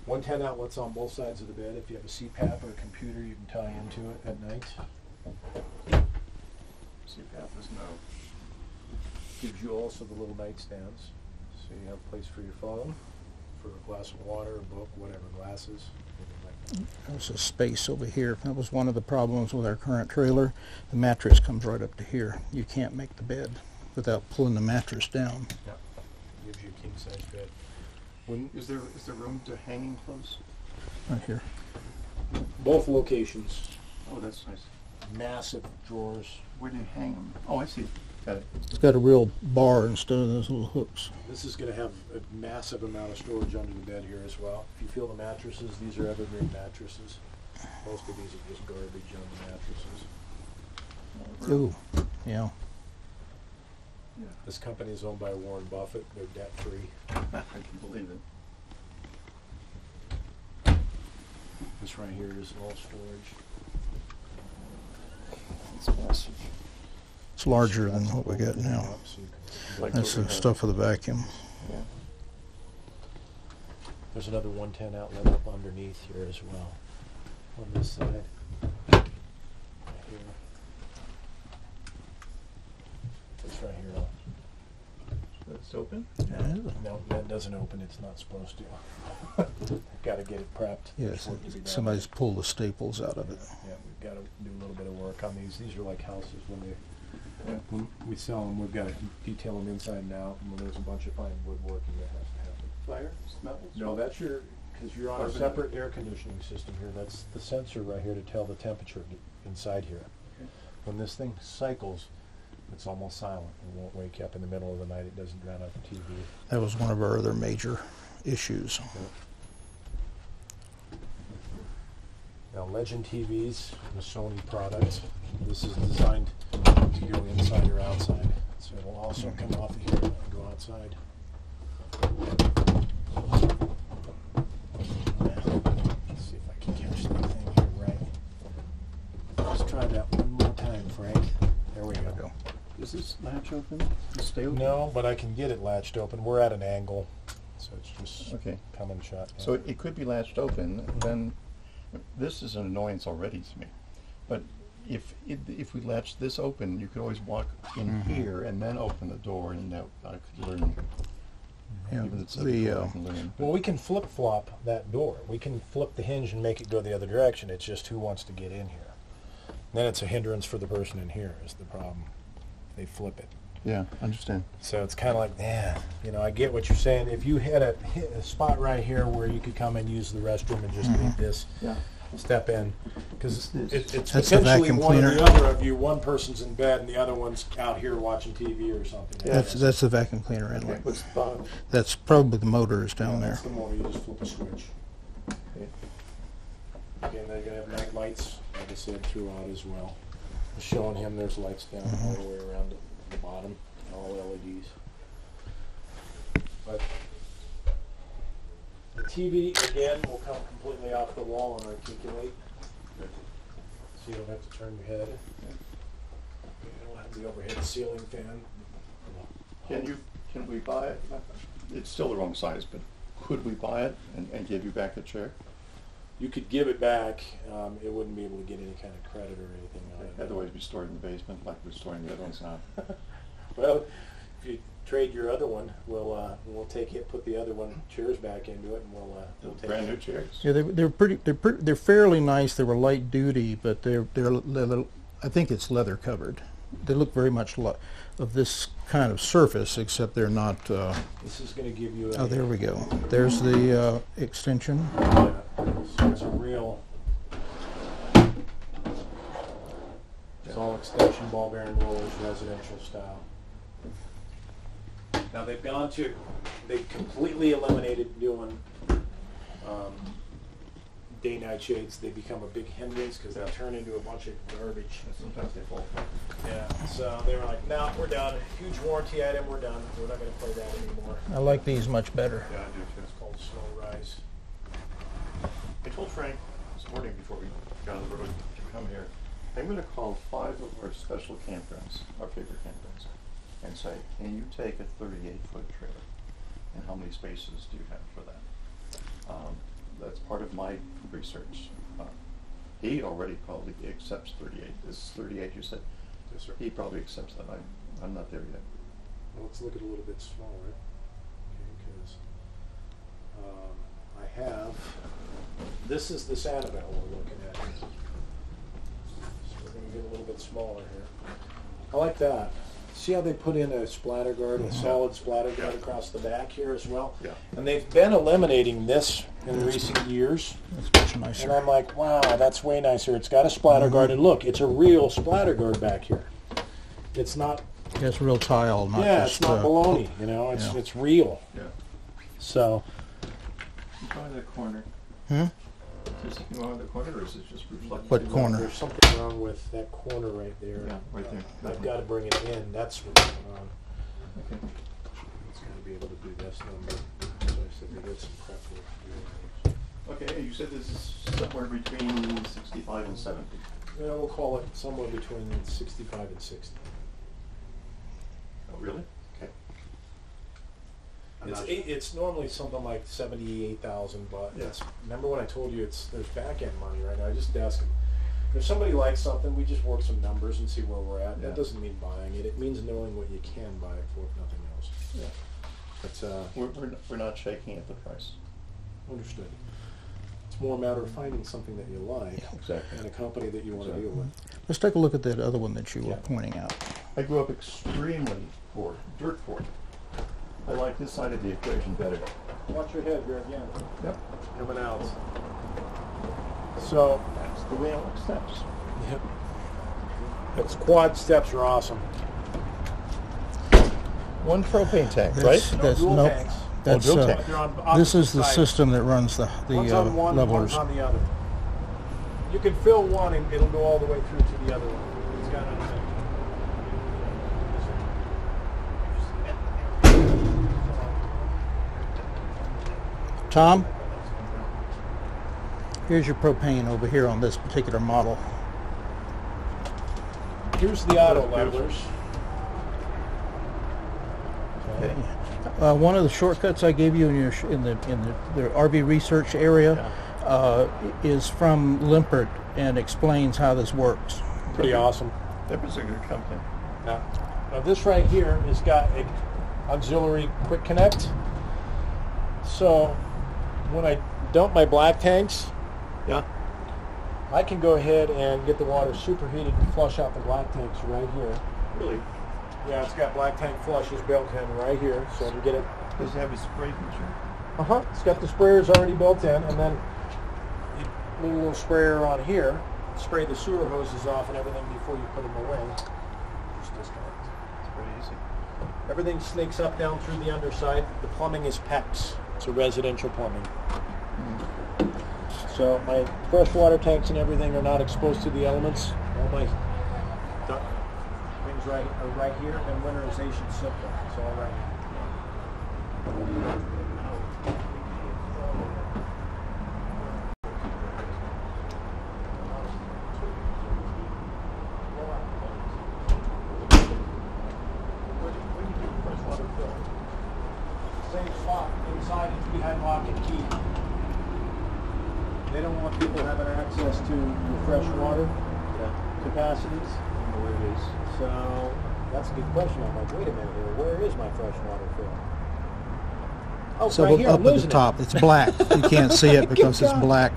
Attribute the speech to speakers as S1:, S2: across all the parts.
S1: 110 outlets on both sides of the bed. If you have a CPAP or a computer, you can tie into it at night. CPAP is no. Gives you also the little nightstands, so you have a place for your phone, for a glass of water, a book, whatever, glasses.
S2: There's a space over here. That was one of the problems with our current trailer. The mattress comes right up to here. You can't make the bed without pulling the mattress down.
S1: Yep. Gives you a king size bed.
S3: Is there room to hanging clothes?
S2: Right here.
S1: Both locations.
S3: Oh, that's nice.
S1: Massive drawers.
S3: Where do you hang them? Oh, I see. Got it.
S2: It's got a real bar instead of those little hooks.
S1: This is going to have a massive amount of storage under the bed here as well. If you feel the mattresses, these are evergreen mattresses. Most of these are just garbage on the mattresses.
S2: Ooh, yeah.
S3: Yeah.
S1: This company is owned by Warren Buffett. They're debt free.
S3: I can believe it.
S1: This right here is all storage.
S3: It's massive.
S2: It's larger than what we got now. That's the stuff for the vacuum.
S3: Yeah.
S1: There's another 110 outlet up underneath here as well. On this side. Right here. This right here.
S3: It's open?
S2: Yeah.
S1: No, that doesn't open. It's not supposed to. Got to get it prepped.
S2: Yes,
S1: Work to be done.
S2: somebody's pulled the staples out of it.
S1: Yeah, we've got to do a little bit of work on these. These are like houses when we sell them. We've got to detail them inside and out, and when there's a bunch of fine woodworking that has to happen.
S3: Fire? Smell?
S1: No, that's because you're on a separate air conditioning system here. That's the sensor right here to tell the temperature inside here.
S3: Okay.
S1: When this thing cycles, it's almost silent. It won't wake you up in the middle of the night. It doesn't drown out the TV.
S2: That was one of our other major issues.
S1: Now, Legend TVs, the Sony product. This is designed to go inside or outside. So it'll also come off of here and go outside. Let's see if I can catch that thing here right. Let's try that one more time, Frank. There we go.
S3: Is this latch open? Stay open?
S1: No, but I can get it latched open. We're at an angle, so it's just
S3: Okay.
S1: coming shut.
S3: So it could be latched open. Then this is an annoyance already to me. But if we latch this open, you could always walk in here and then open the door, and I could learn.
S2: Yeah,
S3: Even it's
S2: the
S3: I can learn.
S1: Well, we can flip-flop that door. We can flip the hinge and make it go the other direction. It's just who wants to get in here. Then it's a hindrance for the person in here is the problem. They flip it.
S3: Yeah, understand.
S1: So it's kind of like, I get what you're saying. If you had a spot right here where you could come and use the restroom and just leave this,
S3: Yeah.
S1: step in, because it's
S2: That's the
S1: potentially
S2: vacuum
S1: one or
S2: cleaner.
S1: the other of you. One person's in bed and the other one's out here watching TV or something.
S2: that's the vacuum cleaner
S3: Okay.
S2: inlet.
S3: What's the bottom?
S2: That's probably the motor is down there.
S1: That's the motor. You just flip a switch.
S3: Okay.
S1: Again, they're going to have night lights, like I said, throughout as well. Showing him there's lights down all the way around the bottom, all LEDs. But the TV, again, will come completely off the wall and articulate. So you don't have to turn your head. You don't have the overhead ceiling fan.
S3: Can we buy it? It's still the wrong size, but could we buy it and give you back a chair?
S1: You could give it back. It wouldn't be able to get any kind of credit or anything on it.
S3: Otherwise, be stored in the basement like we're storing the other ones now.
S1: Well, if you trade your other one, we'll take it, put the other one chairs back into it, and we'll take
S3: Brand
S1: it.
S3: new chairs.
S2: Yeah, they're fairly nice. They were light duty, but they're I think it's leather covered. They look very much of this kind of surface, except they're not.
S1: This is going to give you.
S2: Oh, there we go. There's the extension.
S1: So it's a real. It's all extension ball bearing rollers, residential style. Now they've completely eliminated doing day-night shades. They become a big hindrance because they turn into a bunch of garbage.
S3: Sometimes they fall.
S1: Yeah, so they were like, no, we're done. Huge warranty item, we're done. We're not going to play that anymore.
S2: I like these much better.
S3: Yeah, I do too.
S1: It's called Snow Rise.
S3: I told Frank this morning before we got on the road to come here, I'm going to call 5 of our special campgrounds, our favorite campgrounds, and say, can you take a 38-foot trailer? And how many spaces do you have for that? of my research. He already probably accepts 38. This is 38, you said?
S1: Yes, sir.
S3: He probably accepts that. I'm not there yet.
S1: Well, let's look at a little bit smaller. Okay, because I have, this is the Sanibel we're looking at. So we're going to get a little bit smaller here. I like that. See how they put in a splatter guard, a solid splatter guard across the back here as well?
S3: Yeah.
S1: And they've been eliminating this in recent years.
S2: That's much nicer.
S1: And I'm like, wow, that's way nicer. It's got a splatter guard, and look, it's a real splatter guard back here. It's not,
S2: It's real tile, not
S1: yeah,
S2: just...
S1: it's not baloney, you know,
S2: yeah.
S1: it's real.
S3: Yeah.
S1: So,
S3: You go in the corner.
S2: Hmm?
S3: Is it going on the corner, or is it just reflecting?
S2: What corner?
S1: there's something wrong with that corner right there.
S3: Yeah, right there.
S1: I've got to bring it in. That's what's going on.
S3: Okay.
S1: It's got to be able to do this number. So I said we did some prep work.
S3: Okay, you said this is somewhere between 65 and 70.
S1: Yeah, we'll call it somewhere between 65 and 60.
S3: Oh, really? Okay.
S1: It's normally something like 78,000, but
S3: Yeah.
S1: remember when I told you there's back end money right now. I just ask them if somebody likes something, we just work some numbers and see where we're at.
S3: Yeah.
S1: That doesn't mean buying it. It means knowing what you can buy it for, if nothing else.
S3: Yeah.
S1: But
S3: We're not shaking at the price.
S1: understood. It's more a matter of finding something that you like
S3: Exactly.
S1: and a company that you want to deal with.
S2: Let's take a look at that other one that you were
S1: Yeah.
S2: pointing out.
S3: I grew up extremely poor, dirt poor. I like this side of the equation better.
S1: Watch your head here again.
S3: Yep.
S1: Coming out. So,
S3: That's the way I like steps.
S1: yep. Those quad steps are awesome.
S3: One propane tank,
S2: That's,
S1: Dual
S2: nope.
S1: tanks.
S2: That's,
S3: dual
S2: uh,
S3: tank.
S1: They're on
S2: this
S1: opposite
S2: is the
S1: sides.
S2: system that runs the
S1: One's on one,
S2: levelers.
S1: one's on the other. You can fill one and it'll go all the way through to the other one. It's got a
S2: Tom, here's your propane over here on this particular model.
S1: Here's the auto levelers.
S3: Okay.
S2: One of the shortcuts I gave you in your in the RV research area is from Limpert and explains how this works.
S1: Pretty awesome.
S3: That was a good company.
S1: Now this right here has got a auxiliary quick connect. So when I dump my black tanks,
S3: Yeah.
S1: I can go ahead and get the water superheated and flush out the black tanks right here.
S3: Really?
S1: Yeah, it's got black tank flushes built in right here, so you get it.
S3: Does it have a spray feature?
S1: It's got the sprayers already built in, and then you put a little sprayer on here, spray the sewer hoses off and everything before you put them away. Just disconnect.
S3: It's pretty easy.
S1: Everything snakes up down through the underside. The plumbing is PEX. It's a residential plumbing. So my freshwater tanks and everything are not exposed to the elements. All my duct things are right here, and winterization simple. It's all right.
S3: Where do you do freshwater fill?
S1: Same spot inside, it's behind lock and key. They don't want people having access to the fresh water capacities.
S3: I know where it is.
S1: So that's a good question. I'm like, wait a minute here, where is my fresh water fill? Oh,
S2: So
S1: right here,
S2: up
S1: I'm
S2: at
S1: losing
S2: the top, it's black. You can't see it because it's
S1: God.
S2: black.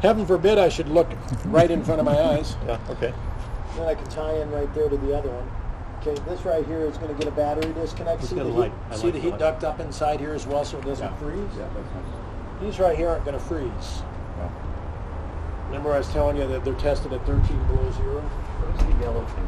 S1: Heaven forbid I should look right in front of my eyes.
S3: Yeah, okay.
S1: Then I can tie in right there to the other one. Okay, this right here is going to get a battery disconnect.
S3: It's
S1: See
S3: got
S1: the
S3: a
S1: heat,
S3: light. I
S1: see
S3: like
S1: the
S3: the
S1: heat
S3: light.
S1: duct up inside here as well, so it doesn't
S3: Yeah.
S1: freeze.
S3: Yeah, that's nice.
S1: These right here aren't going to freeze.
S3: Yeah.
S1: Remember I was telling you that they're tested at 13 below zero?
S3: What is the yellow thing?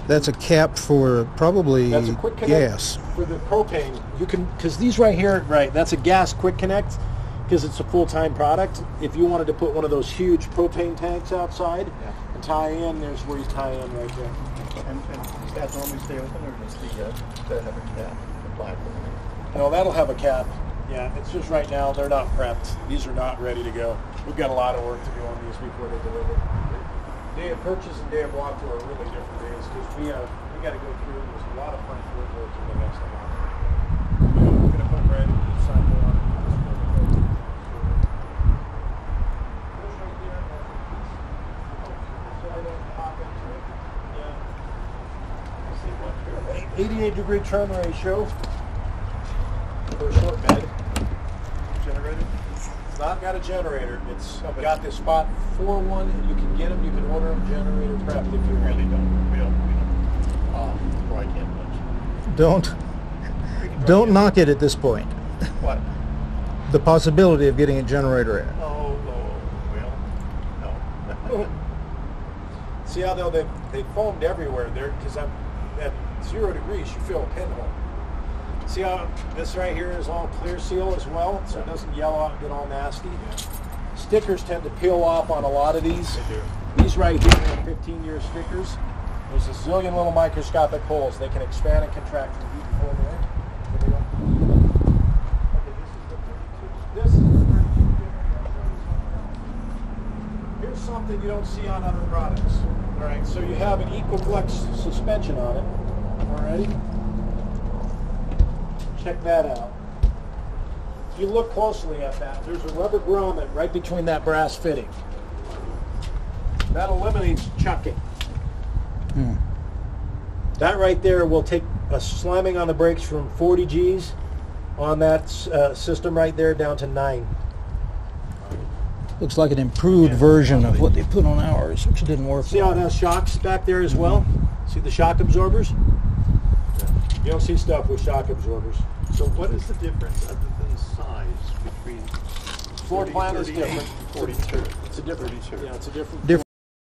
S2: That's a cap for probably
S1: That's a quick connect
S2: gas.
S1: for the propane. You can, because these right here, right, that's a gas quick connect because it's a full-time product. If you wanted to put one of those huge propane tanks outside and tie in, there's where you tie in right there.
S3: And does that normally stay open, or does that have a cap, the black one?
S1: No, that'll have a cap. Yeah, it's just right now they're not prepped. These are not ready to go. We've got a lot of work to do on these before they deliver. Day of purchase and day of walk tour are really different days because we got to go through. There's a lot of front floor work in the next one. We're going to put red inside the water. 88-degree turn ratio for a short bed.
S3: Generator?
S1: It's not got a generator. It's got this spot for one, and you can get them. You can order them generator prepped if you
S3: Really
S1: really
S3: don't. We don't. Or I can't touch.
S2: Don't knock it at this point.
S3: What?
S2: The possibility of getting a generator in.
S3: Oh, well, no.
S1: See how though they foamed everywhere there because I'm at 0 degrees. You feel a pinhole. See how this right here is all clear seal as well, so it doesn't yellow out and get all nasty. Stickers tend to peel off on a lot of these.
S3: They do.
S1: These right here are 15-year stickers. There's a zillion little microscopic holes. They can expand and contract from heat and cold air. Here they go. Okay, this is the 32. This is the 32. Here's something you don't see on other products. All right, so you have an Equiflex suspension on it. All right. Check that out. If you look closely at that, there's a rubber grommet right between that brass fitting. That eliminates chucking. That right there will take a slamming on the brakes from 40 Gs on that system right there down to 9.
S2: Looks like an improved version of what they put on ours, which didn't work.
S1: See how it has shocks back there as well? See the shock absorbers? You don't see stuff with shock absorbers.
S3: So what is the difference other than size between
S1: Floor plan is
S3: 38,
S1: different.
S3: 42?
S1: It's a different.
S3: 32.
S1: Yeah, it's a different.